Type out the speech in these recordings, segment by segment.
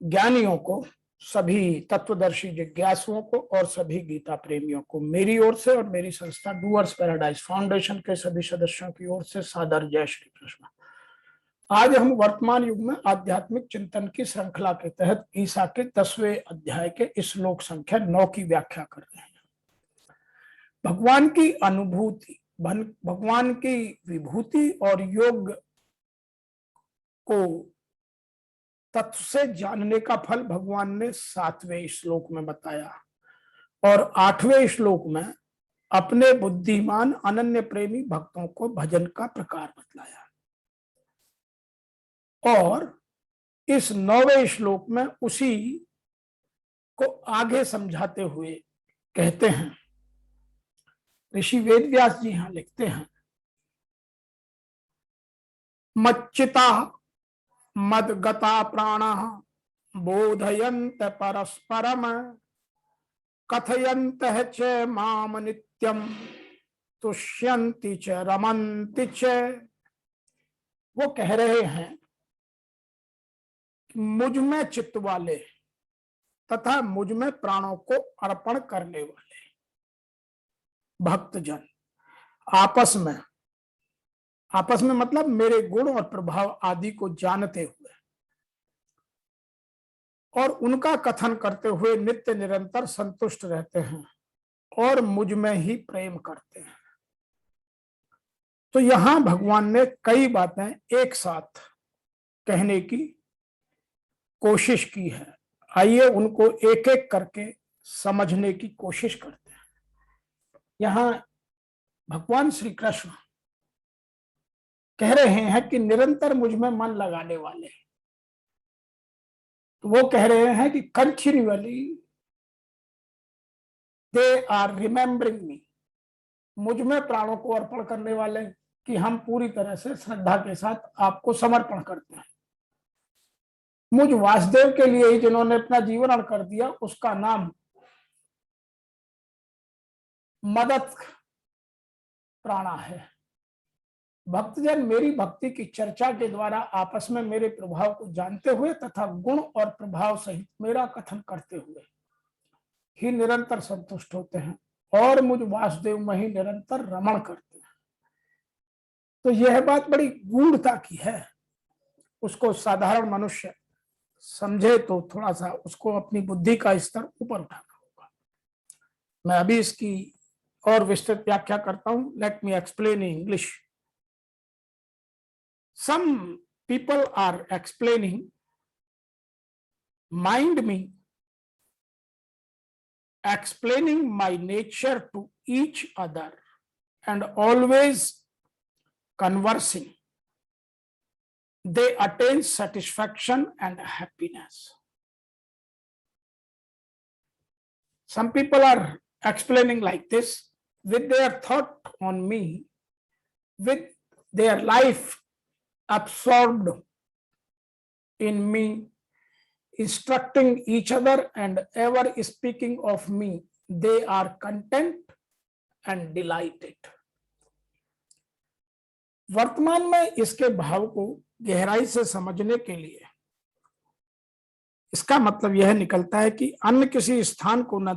ज्ञानियों को, सभी तत्वदर्शी जिज्ञासुओं को और सभी गीता प्रेमियों को मेरी ओर से और मेरी संस्था डूअर्स पैराडाइज फाउंडेशन के सभी सदस्यों की ओर से सादर जय श्री कृष्ण। आज हम वर्तमान युग में आध्यात्मिक चिंतन की श्रृंखला के तहत ईसा के 10वें अध्याय के श्लोक संख्या 9 की व्याख्या कर रहे हैं। भगवान की अनुभूति, भगवान की विभूति और योग को तत्व से जानने का फल भगवान ने 7वें श्लोक में बताया और 8वें श्लोक में अपने बुद्धिमान अनन्य प्रेमी भक्तों को भजन का प्रकार बतलाया। और इस 9वें श्लोक में उसी को आगे समझाते हुए कहते हैं, ऋषि वेदव्यास जी यहां लिखते हैं, मच्चिता मदगता प्राणः बोधयन्त परस्परम कथयन्तः च माम नित्यम तुष्यन्ति च रमन्ति च। वो कह रहे हैं कि मुझ में चित्त वाले तथा मुझ में प्राणों को अर्पण करने वाले भक्तजन आपस में मतलब मेरे गुण और प्रभाव आदि को जानते हुए और उनका कथन करते हुए नित्य निरंतर संतुष्ट रहते हैं और मुझ में ही प्रेम करते हैं। तो यहां भगवान ने कई बातें एक साथ कहने की कोशिश की है। आइए उनको एक एक करके समझने की कोशिश करते हैं। यहां भगवान श्री कृष्ण कह रहे हैं कि निरंतर मुझ में मन लगाने वाले, तो वो कह रहे हैं कि कंटिन्यूअली दे आर रिमेम्बरिंग मी, मुझ में प्राणों को अर्पण करने वाले कि हम पूरी तरह से श्रद्धा के साथ आपको समर्पण करते हैं। मुझ वासुदेव के लिए ही जिन्होंने अपना जीवन अर्पण कर दिया, उसका नाम मदत प्राणा है। भक्तजन मेरी भक्ति की चर्चा के द्वारा आपस में मेरे प्रभाव को जानते हुए तथा गुण और प्रभाव सहित मेरा कथन करते हुए ही निरंतर संतुष्ट होते हैं और मुझ वासुदेव में ही निरंतर रमण करते हैं। तो यह बात बड़ी गूढ़ता की है। उसको साधारण मनुष्य समझे तो थोड़ा सा उसको अपनी बुद्धि का स्तर ऊपर उठाना होगा। मैं अभी इसकी और विस्तृत व्याख्या करता हूं। Let me explain in English. Some people are explaining mind me, explaining my nature to each other and always conversing. They attain satisfaction and happiness. Some people are explaining like this with their thought on me, with their life absorbed in me, instructing each other and ever speaking of me. They are content and delighted. वर्तमान में इसके भाव को गहराई से समझने के लिए इसका मतलब यह निकलता है कि अन्य किसी स्थान को न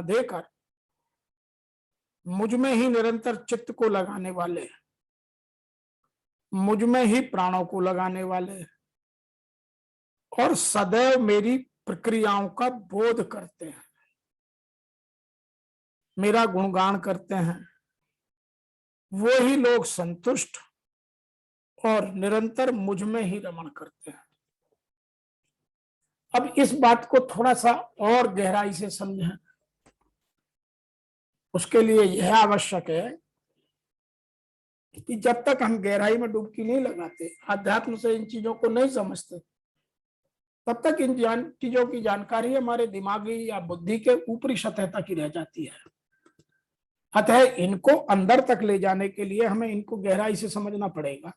देकर मुझ में ही निरंतर चित्त को लगाने वाले, मुझ में ही प्राणों को लगाने वाले और सदैव मेरी प्रक्रियाओं का बोध करते हैं, मेरा गुणगान करते हैं, वो ही लोग संतुष्ट और निरंतर मुझ में ही रमण करते हैं। अब इस बात को थोड़ा सा और गहराई से समझें। उसके लिए यह आवश्यक है कि जब तक हम गहराई में डुबकी नहीं लगाते, अध्यात्म से इन चीजों को नहीं समझते, तब तक इन चीजों की जानकारी हमारे दिमागी या बुद्धि के ऊपरी सतह तक ही रह जाती है। अतः इनको अंदर तक ले जाने के लिए हमें इनको गहराई से समझना पड़ेगा।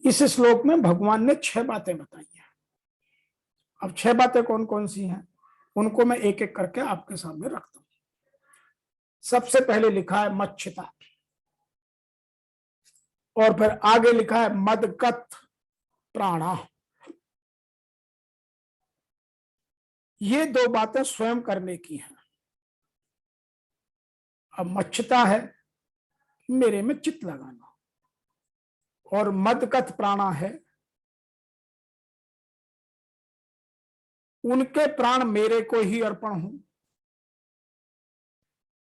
इस श्लोक में भगवान ने 6 बातें बताई हैं। अब 6 बातें कौन कौन सी हैं उनको मैं एक एक करके आपके सामने रखता हूं। सबसे पहले लिखा है मच्छिता। और फिर आगे लिखा है मदगत प्राणा। ये दो बातें स्वयं करने की हैं। अब मच्छता है मेरे में चित्त लगाना, और मदगत प्राणा है उनके प्राण मेरे को ही अर्पण हो।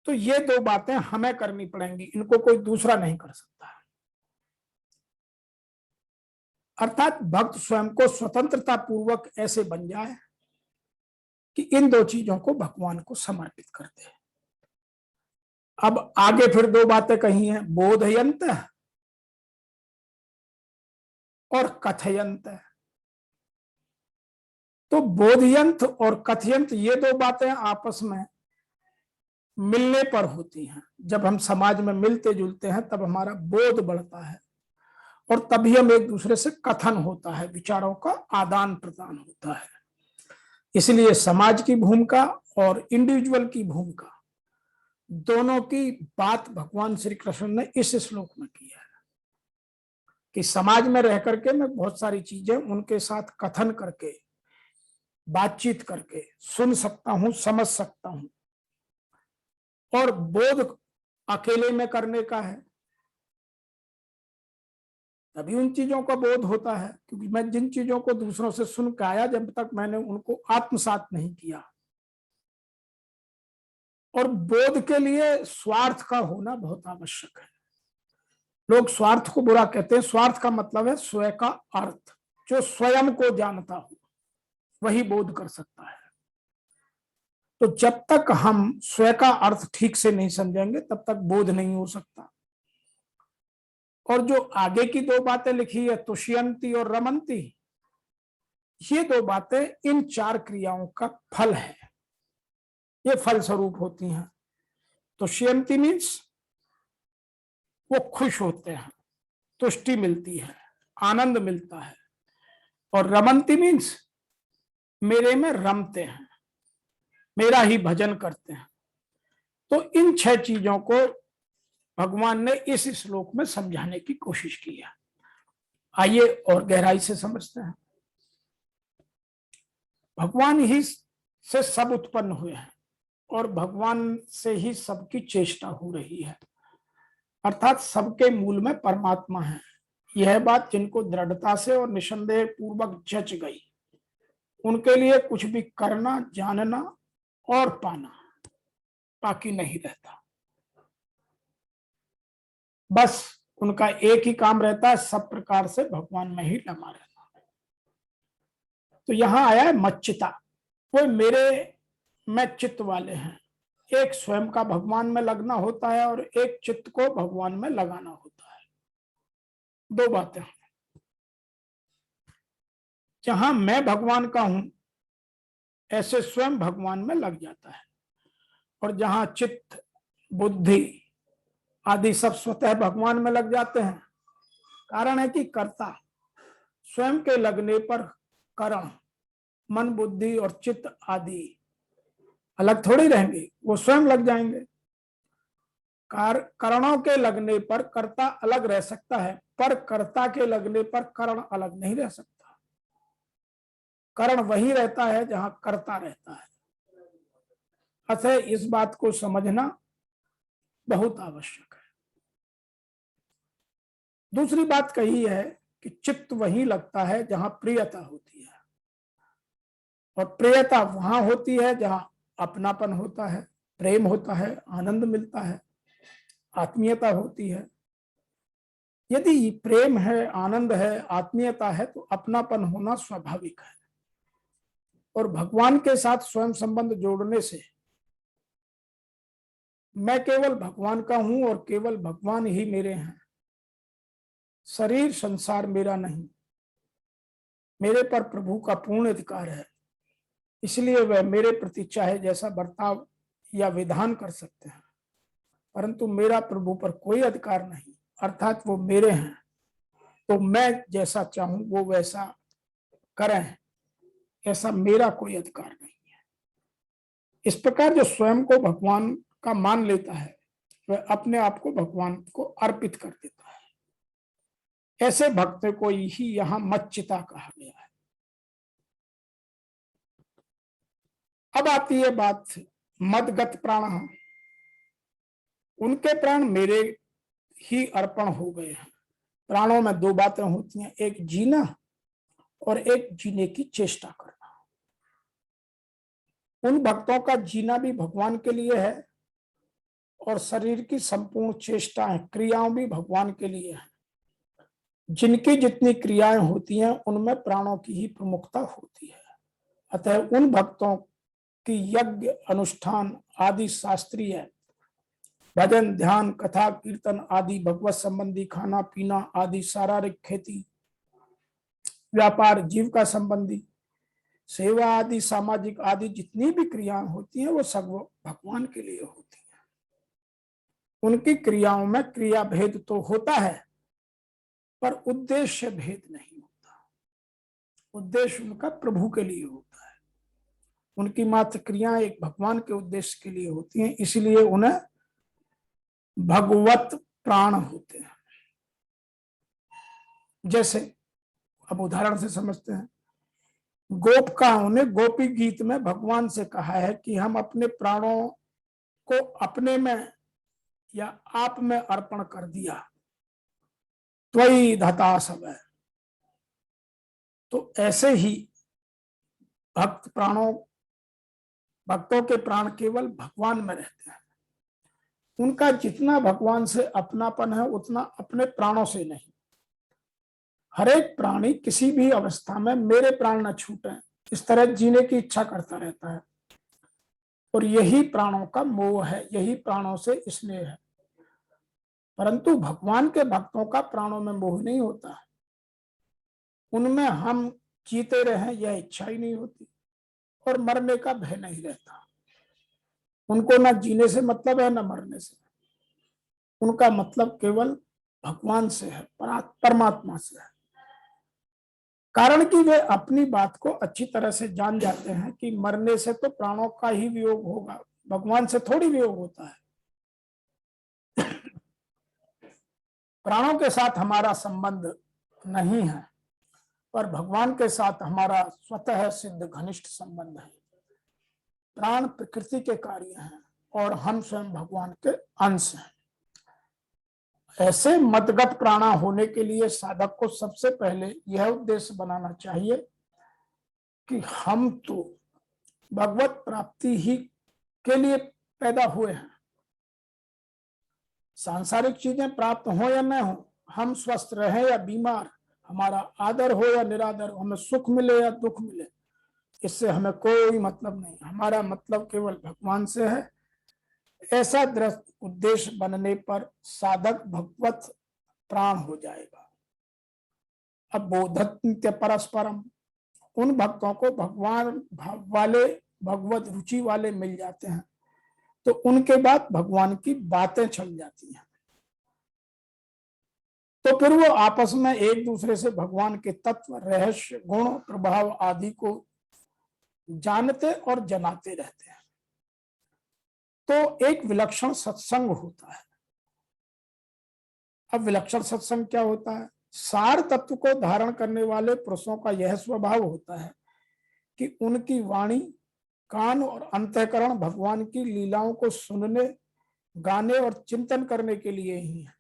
तो ये दो बातें हमें करनी पड़ेंगी, इनको कोई दूसरा नहीं कर सकता। अर्थात भक्त स्वयं को स्वतंत्रता पूर्वक ऐसे बन जाए कि इन दो चीजों को भगवान को समर्पित कर दे। अब आगे फिर दो बातें कही हैं, बोधयंत और कथयंत। तो बोधयंत और कथयंत ये दो बातें आपस में मिलने पर होती हैं। जब हम समाज में मिलते जुलते हैं तब हमारा बोध बढ़ता है, और तभी हम एक दूसरे से कथन होता है, विचारों का आदान प्रदान होता है। इसलिए समाज की भूमिका और इंडिविजुअल की भूमिका दोनों की बात भगवान श्री कृष्ण ने इस श्लोक में की है कि समाज में रह करके मैं बहुत सारी चीजें उनके साथ कथन करके, बातचीत करके सुन सकता हूं, समझ सकता हूं। और बोध अकेले में करने का है, तभी उन चीजों का बोध होता है। क्योंकि मैं जिन चीजों को दूसरों से सुन के आया, जब तक मैंने उनको आत्मसात नहीं किया। और बोध के लिए स्वार्थ का होना बहुत आवश्यक है। लोग स्वार्थ को बुरा कहते हैं। स्वार्थ का मतलब है स्वयं का अर्थ। जो स्वयं को जानता हो वही बोध कर सकता है। तो जब तक हम स्वयं का अर्थ ठीक से नहीं समझेंगे तब तक बोध नहीं हो सकता। और जो आगे की दो बातें लिखी है, तुष्यंती और रमंती, ये दो बातें इन चार क्रियाओं का फल है। ये फल स्वरूप होती हैं। तुष्यंती मीन्स वो खुश होते हैं, तुष्टि मिलती है, आनंद मिलता है। और रमंती मीन्स मेरे में रमते हैं, मेरा ही भजन करते हैं। तो इन छह चीजों को भगवान ने इस श्लोक में समझाने की कोशिश की है। आइए और गहराई से समझते हैं। भगवान ही से सब उत्पन्न हुए हैं और भगवान से ही सबकी चेष्टा हो रही है। अर्थात सबके मूल में परमात्मा है। यह बात जिनको दृढ़ता से और निसंदेह पूर्वक जच गई, उनके लिए कुछ भी करना, जानना और पाना बाकी नहीं रहता। बस उनका एक ही काम रहता है, सब प्रकार से भगवान में ही लगा रहना। तो यहां आया है मच्चिता। वो मेरे में चित्त वाले हैं। एक स्वयं का भगवान में लगना होता है और एक चित्त को भगवान में लगाना होता है। दो बातें। जहां मैं भगवान का हूं ऐसे स्वयं भगवान में लग जाता है। और जहां चित्त, बुद्धि आदि सब स्वतः भगवान में लग जाते हैं। कारण है कि कर्ता स्वयं के लगने पर करण, मन, बुद्धि और चित्त आदि अलग थोड़ी रहेंगे, वो स्वयं लग जाएंगे। करणों के लगने पर कर्ता अलग रह सकता है, पर कर्ता के लगने पर करण अलग नहीं रह सकता। करण वही रहता है जहां कर्ता रहता है। अतः इस बात को समझना बहुत आवश्यक है। दूसरी बात कही है कि चित्त वहीं लगता है जहां प्रियता होती है, और प्रियता वहां होती है जहां अपनापन होता है, प्रेम होता है, आनंद मिलता है, आत्मीयता होती है। यदि प्रेम है, आनंद है, आत्मीयता है तो अपनापन होना स्वाभाविक है। और भगवान के साथ स्वयं संबंध जोड़ने से मैं केवल भगवान का हूं और केवल भगवान ही मेरे हैं। शरीर संसार मेरा नहीं, मेरे पर प्रभु का पूर्ण अधिकार है। इसलिए वह मेरे प्रति चाहे जैसा बर्ताव या विधान कर सकते हैं, परंतु मेरा प्रभु पर कोई अधिकार नहीं। अर्थात वो मेरे हैं तो मैं जैसा चाहूं वो वैसा करें, ऐसा मेरा कोई अधिकार नहीं है। इस प्रकार जो स्वयं को भगवान का मान लेता है वह अपने आप को भगवान को अर्पित कर देता है। ऐसे भक्त को ही यहाँ मच्चिता कहा गया है। अब आती है बात मदगत प्राण, उनके प्राण मेरे ही अर्पण हो गए हैं। प्राणों में दो बातें होती हैं, एक जीना और एक जीने की चेष्टा करना। उन भक्तों का जीना भी भगवान के लिए है और शरीर की संपूर्ण चेष्टाएं, क्रियाओं भी भगवान के लिए है। जिनकी जितनी क्रियाएं होती हैं उनमें प्राणों की ही प्रमुखता होती है। अतः उन भक्तों की यज्ञ, अनुष्ठान आदि शास्त्रीय, भजन, ध्यान, कथा, कीर्तन आदि भगवत संबंधी, खाना पीना आदि, शारीरिक, खेती, व्यापार, जीविका संबंधी, सेवा आदि, सामाजिक आदि जितनी भी क्रियाएं होती हैं वो सब भगवान के लिए होती हैं। उनकी क्रियाओं में क्रिया भेद तो होता है पर उद्देश्य भेद नहीं होता। उद्देश्य उनका प्रभु के लिए होता है। उनकी मात्र क्रियाएं एक भगवान के उद्देश्य के लिए होती हैं, इसलिए उन्हें भगवत प्राण होते हैं। जैसे अब उदाहरण से समझते हैं, गोपिकाओं ने गोपी गीत में भगवान से कहा है कि हम अपने प्राणों को अपने में या आप में अर्पण कर दिया, त्वयि धता सब। तो ऐसे ही भक्तों के प्राण केवल भगवान में रहते हैं। उनका जितना भगवान से अपनापन है उतना अपने प्राणों से नहीं। हर एक प्राणी किसी भी अवस्था में मेरे प्राण न छूटे इस तरह जीने की इच्छा करता रहता है, और यही प्राणों का मोह है, यही प्राणों से स्नेह है। परंतु भगवान के भक्तों का प्राणों में मोह नहीं होता, उनमें हम जीते रहें यह इच्छा ही नहीं होती और मरने का भय नहीं रहता। उनको ना जीने से मतलब है ना मरने से, उनका मतलब केवल भगवान से है, परमात्मा से है। कारण कि वे अपनी बात को अच्छी तरह से जान जाते हैं कि मरने से तो प्राणों का ही वियोग होगा, भगवान से थोड़ी वियोग होता है। प्राणों के साथ हमारा संबंध नहीं है, पर भगवान के साथ हमारा स्वतः सिद्ध घनिष्ठ संबंध है। प्राण प्रकृति के कार्य हैं और हम स्वयं भगवान के अंश हैं। ऐसे मदगत प्राणा होने के लिए साधक को सबसे पहले यह उद्देश्य बनाना चाहिए कि हम तो भगवत प्राप्ति ही के लिए पैदा हुए हैं। सांसारिक चीजें प्राप्त हो या न हो, हम स्वस्थ रहे या बीमार, हमारा आदर हो या निरादर, हमें सुख मिले या दुख मिले, इससे हमें कोई मतलब नहीं। हमारा मतलब केवल भगवान से है। ऐसा दृढ़ उद्देश्य बनने पर साधक भगवत प्राण हो जाएगा। अब बोधत्य परस्परम, उन भक्तों को भगवान भाव वाले, भगवत रुचि वाले मिल जाते हैं तो उनके बाद भगवान की बातें चल जाती हैं। तो फिर वो आपस में एक दूसरे से भगवान के तत्व, रहस्य, गुण, प्रभाव आदि को जानते और जनाते रहते हैं। तो एक विलक्षण सत्संग होता है। अब विलक्षण सत्संग क्या होता है? सार तत्व को धारण करने वाले पुरुषों का यह स्वभाव होता है कि उनकी वाणी, कान और अंतःकरण भगवान की लीलाओं को सुनने, गाने और चिंतन करने के लिए ही है।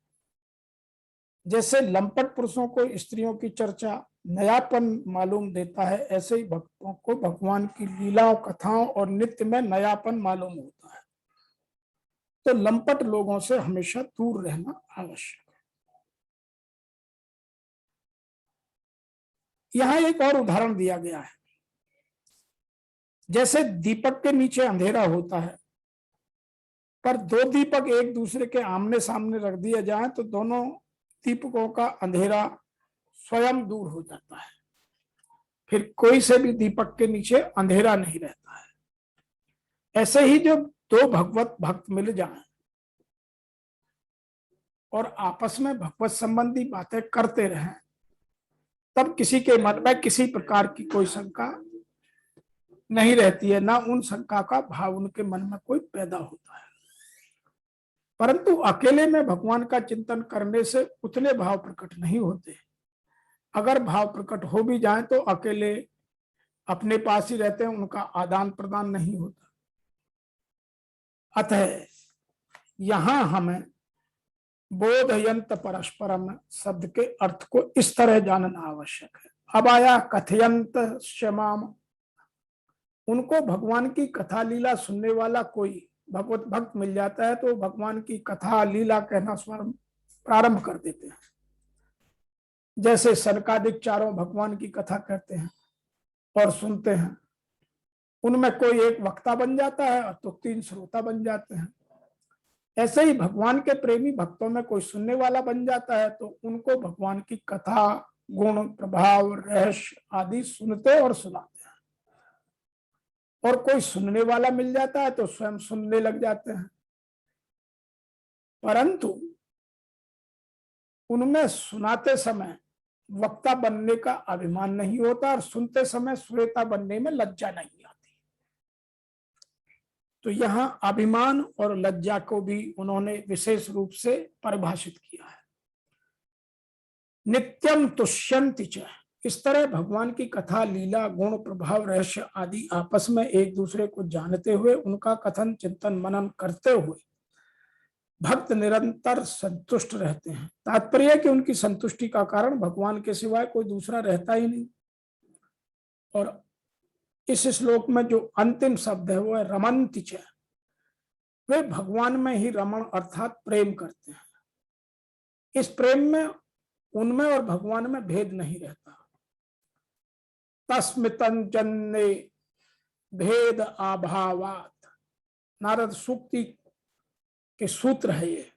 जैसे लंपट पुरुषों को स्त्रियों की चर्चा नयापन मालूम देता है, ऐसे ही भक्तों को भगवान की लीलाओं, कथाओं और नित्य में नयापन मालूम होता है। तो लंपट लोगों से हमेशा दूर रहना आवश्यक है। यहां एक और उदाहरण दिया गया है। जैसे दीपक के नीचे अंधेरा होता है, पर दो दीपक एक दूसरे के आमने सामने रख दिया जाए तो दोनों दीपकों का अंधेरा स्वयं दूर हो जाता है। फिर कोई से भी दीपक के नीचे अंधेरा नहीं रहता है। ऐसे ही जब दो भगवत भक्त मिल जाएं और आपस में भगवत संबंधी बातें करते रहें, तब किसी के मन में किसी प्रकार की कोई शंका नहीं रहती है, ना उन शंका का भाव उनके मन में कोई पैदा होता है। परंतु अकेले में भगवान का चिंतन करने से उतने भाव प्रकट नहीं होते अगर भाव प्रकट हो भी जाए तो अकेले अपने पास ही रहते हैं, उनका आदान प्रदान नहीं होता। अतः यहां हमें बोधयंत परस्परम शब्द के अर्थ को इस तरह जानना आवश्यक है। अब आया कथयंत क्षमाम, उनको भगवान की कथा लीला सुनने वाला कोई भगवत भक्त मिल जाता है तो भगवान की कथा लीला कहना स्वयं प्रारंभ कर देते हैं। जैसे सनकादिक चारों भगवान की कथा कहते हैं और सुनते हैं, उनमें कोई एक वक्ता बन जाता है तो 3 श्रोता बन जाते हैं। ऐसे ही भगवान के प्रेमी भक्तों में कोई सुनने वाला बन जाता है तो उनको भगवान की कथा, गुण, प्रभाव, रहस्य आदि सुनते और सुनाते हैं। और कोई सुनने वाला मिल जाता है तो स्वयं सुनने लग जाते हैं। परंतु उनमें सुनाते समय वक्ता बनने का अभिमान नहीं होता और सुनते समय श्रोता बनने में लज्जा नहीं आती। तो यहां अभिमान और लज्जा को भी उन्होंने विशेष रूप से परिभाषित किया है। नित्यम तुष्यंति च, इस तरह भगवान की कथा, लीला, गुण, प्रभाव, रहस्य आदि आपस में एक दूसरे को जानते हुए उनका कथन, चिंतन, मनन करते हुए भक्त निरंतर संतुष्ट रहते हैं। तात्पर्य है कि उनकी संतुष्टि का कारण भगवान के सिवाय कोई दूसरा रहता ही नहीं। और इस श्लोक में जो अंतिम शब्द है वो है रमन्ति च, वे भगवान में ही रमण अर्थात प्रेम करते हैं। इस प्रेम में उनमें और भगवान में भेद नहीं रहता। तस्मितं जन्ने भेद अभावात, नारद सूक्ति के सूत्र है ये।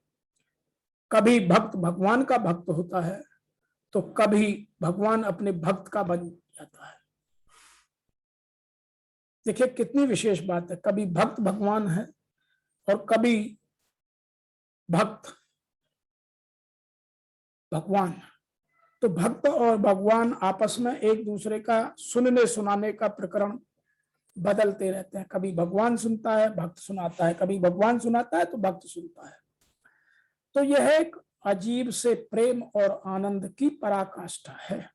कभी भक्त भगवान का भक्त होता है तो कभी भगवान अपने भक्त का बन जाता है। देखिए कितनी विशेष बात है, कभी भक्त भगवान है और कभी भक्त भगवान। तो भक्त और भगवान आपस में एक दूसरे का सुनने सुनाने का प्रकरण बदलते रहते हैं। कभी भगवान सुनता है, भक्त सुनाता है, कभी भगवान सुनाता है तो भक्त सुनता है। तो यह एक अजीब से प्रेम और आनंद की पराकाष्ठा है।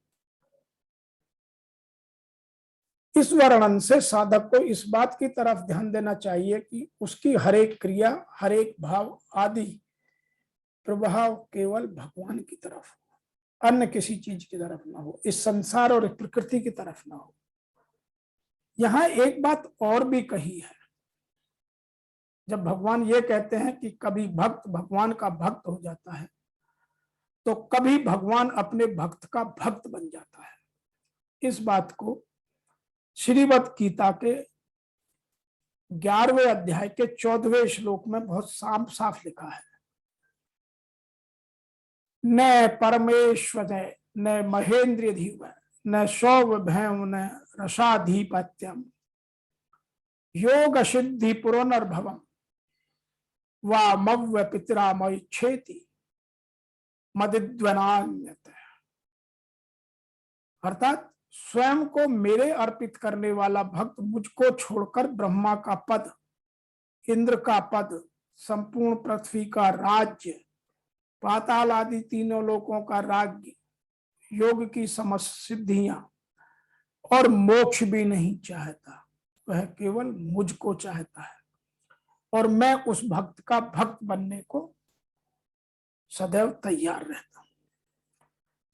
इस वर्णन से साधक को इस बात की तरफ ध्यान देना चाहिए कि उसकी हर एक क्रिया, हर एक भाव आदि प्रभाव केवल भगवान की तरफ हो, अन्य किसी चीज की तरफ ना हो, इस संसार और प्रकृति की तरफ ना हो। यहां एक बात और भी कही है। जब भगवान ये कहते हैं कि कभी भक्त भगवान का भक्त हो जाता है तो कभी भगवान अपने भक्त का भक्त बन जाता है, इस बात को श्रीमद् गीता के 11वें अध्याय के 14वें श्लोक में बहुत साफ साफ लिखा है। न परमेश्वर न महेंद्र धीव न सौभैम न रसाधिपत्यम योग सिद्धि पुनर्भवम वा मव्य पितरामय क्षेति मदिद्वनान्यत। अर्थात स्वयं को मेरे अर्पित करने वाला भक्त मुझको छोड़कर ब्रह्मा का पद, इंद्र का पद, संपूर्ण पृथ्वी का राज्य, पाताल आदि तीनों लोकों का राज्य, योग की समस्त सिद्धियां और मोक्ष भी नहीं चाहता, वह केवल मुझको चाहता है और मैं उस भक्त का भक्त बनने को सदैव तैयार रहता हूं।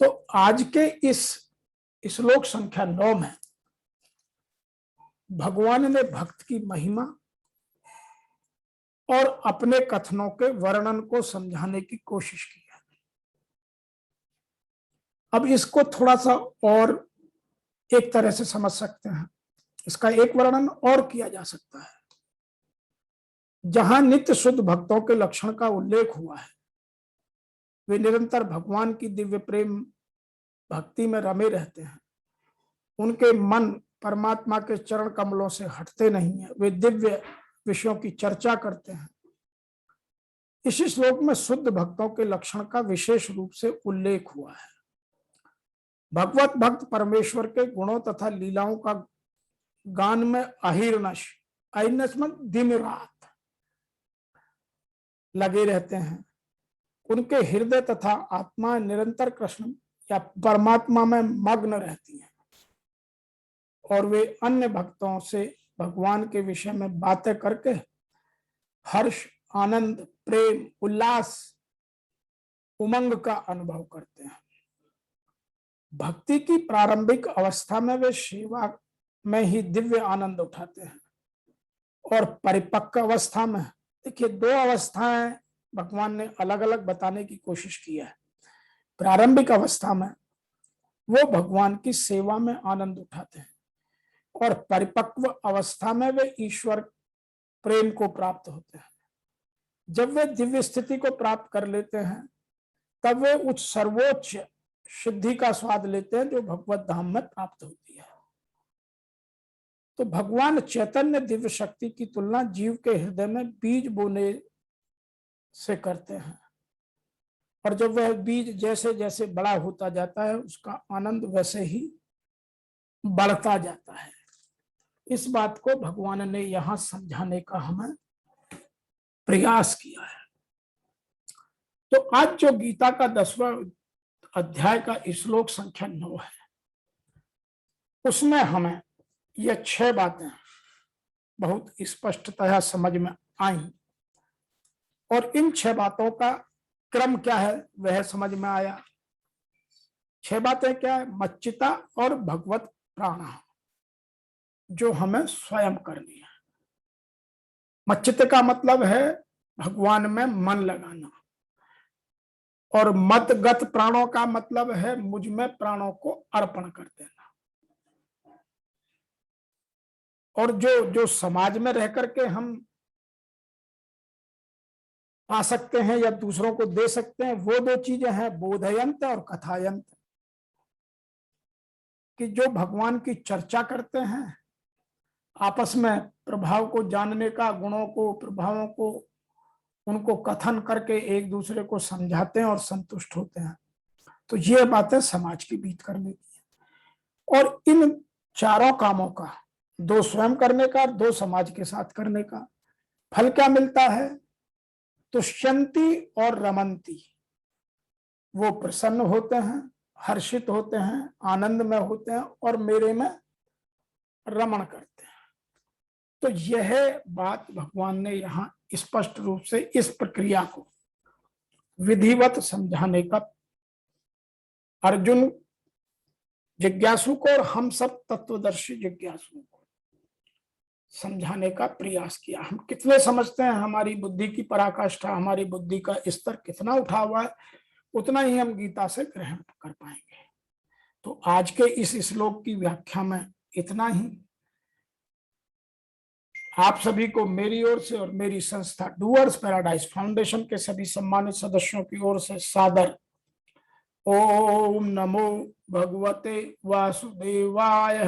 तो आज के इस श्लोक संख्या 9 में भगवान ने भक्त की महिमा और अपने कथनों के वर्णन को समझाने की कोशिश की है। अब इसको थोड़ा सा और एक तरह से समझ सकते हैं। इसका एक वर्णन और किया जा सकता है। जहां नित्य शुद्ध भक्तों के लक्षण का उल्लेख हुआ है, वे निरंतर भगवान की दिव्य प्रेम भक्ति में रमे रहते हैं। उनके मन परमात्मा के चरण कमलों से हटते नहीं है, वे दिव्य विषयों की चर्चा करते हैं। इसी श्लोक में शुद्ध भक्तों के लक्षण का विशेष रूप से उल्लेख हुआ है। भगवत भक्त परमेश्वर के गुणों तथा लीलाओं का गान में अहिर्नश, अहिर्नश में दिन रात लगे रहते हैं। उनके हृदय तथा आत्मा निरंतर कृष्ण या परमात्मा में मग्न रहती हैं और वे अन्य भक्तों से भगवान के विषय में बातें करके हर्ष, आनंद, प्रेम, उल्लास, उमंग का अनुभव करते हैं। भक्ति की प्रारंभिक अवस्था में वे सेवा में ही दिव्य आनंद उठाते हैं और परिपक्व अवस्था में, देखिए 2 अवस्थाएं भगवान ने अलग अलग बताने की कोशिश की है। प्रारंभिक अवस्था में वो भगवान की सेवा में आनंद उठाते हैं और परिपक्व अवस्था में वे ईश्वर प्रेम को प्राप्त होते हैं। जब वे दिव्य स्थिति को प्राप्त कर लेते हैं तब वे उच्च सर्वोच्च सिद्धि का स्वाद लेते हैं जो भगवत धाम में प्राप्त होती है। तो भगवान चैतन्य दिव्य शक्ति की तुलना जीव के हृदय में बीज बोने से करते हैं और जब वह बीज जैसे जैसे बड़ा होता जाता है उसका आनंद वैसे ही बढ़ता जाता है। इस बात को भगवान ने यहां समझाने का हमें प्रयास किया है। तो आज जो गीता का 10वां अध्याय का श्लोक संख्या 9 है, उसमें हमें यह 6 बातें बहुत स्पष्टतया समझ में आई और इन 6 बातों का क्रम क्या है वह समझ में आया। 6 बातें क्या है? मच्चिता और भगवत प्राणा, जो हमें स्वयं करनी है। मच्चित का मतलब है भगवान में मन लगाना और मतगत प्राणों का मतलब है मुझ में प्राणों को अर्पण कर देना। और जो समाज में रह करके हम पा सकते हैं या दूसरों को दे सकते हैं, वो 2 चीजें हैं, बोधयंत और कथायंत। कि जो भगवान की चर्चा करते हैं, आपस में प्रभाव को जानने का, गुणों को, प्रभावों को, उनको कथन करके एक दूसरे को समझाते हैं और संतुष्ट होते हैं, तो ये बातें समाज के बीच करने की है। और इन 4 कामों का 2 स्वयं करने का, 2 समाज के साथ करने का फल क्या मिलता है? तुष्यंती और रमंती, वो प्रसन्न होते हैं, हर्षित होते हैं, आनंद में होते हैं और मेरे में रमण करते हैं। तो यह बात भगवान ने यहाँ स्पष्ट रूप से इस प्रक्रिया को विधिवत समझाने का अर्जुन जिज्ञासु को और हम सब तत्वदर्शी जिज्ञासुओं को समझाने का प्रयास किया। हम कितने समझते हैं, हमारी बुद्धि की पराकाष्ठा, हमारी बुद्धि का स्तर कितना उठा हुआ है, उतना ही हम गीता से ग्रहण कर पाएंगे। तो आज के इस श्लोक की व्याख्या में इतना ही। आप सभी को मेरी ओर से और मेरी संस्था डूअर्स पैराडाइज फाउंडेशन के सभी सम्मानित सदस्यों की ओर से सादर ओम नमो भगवते वासुदेवाय।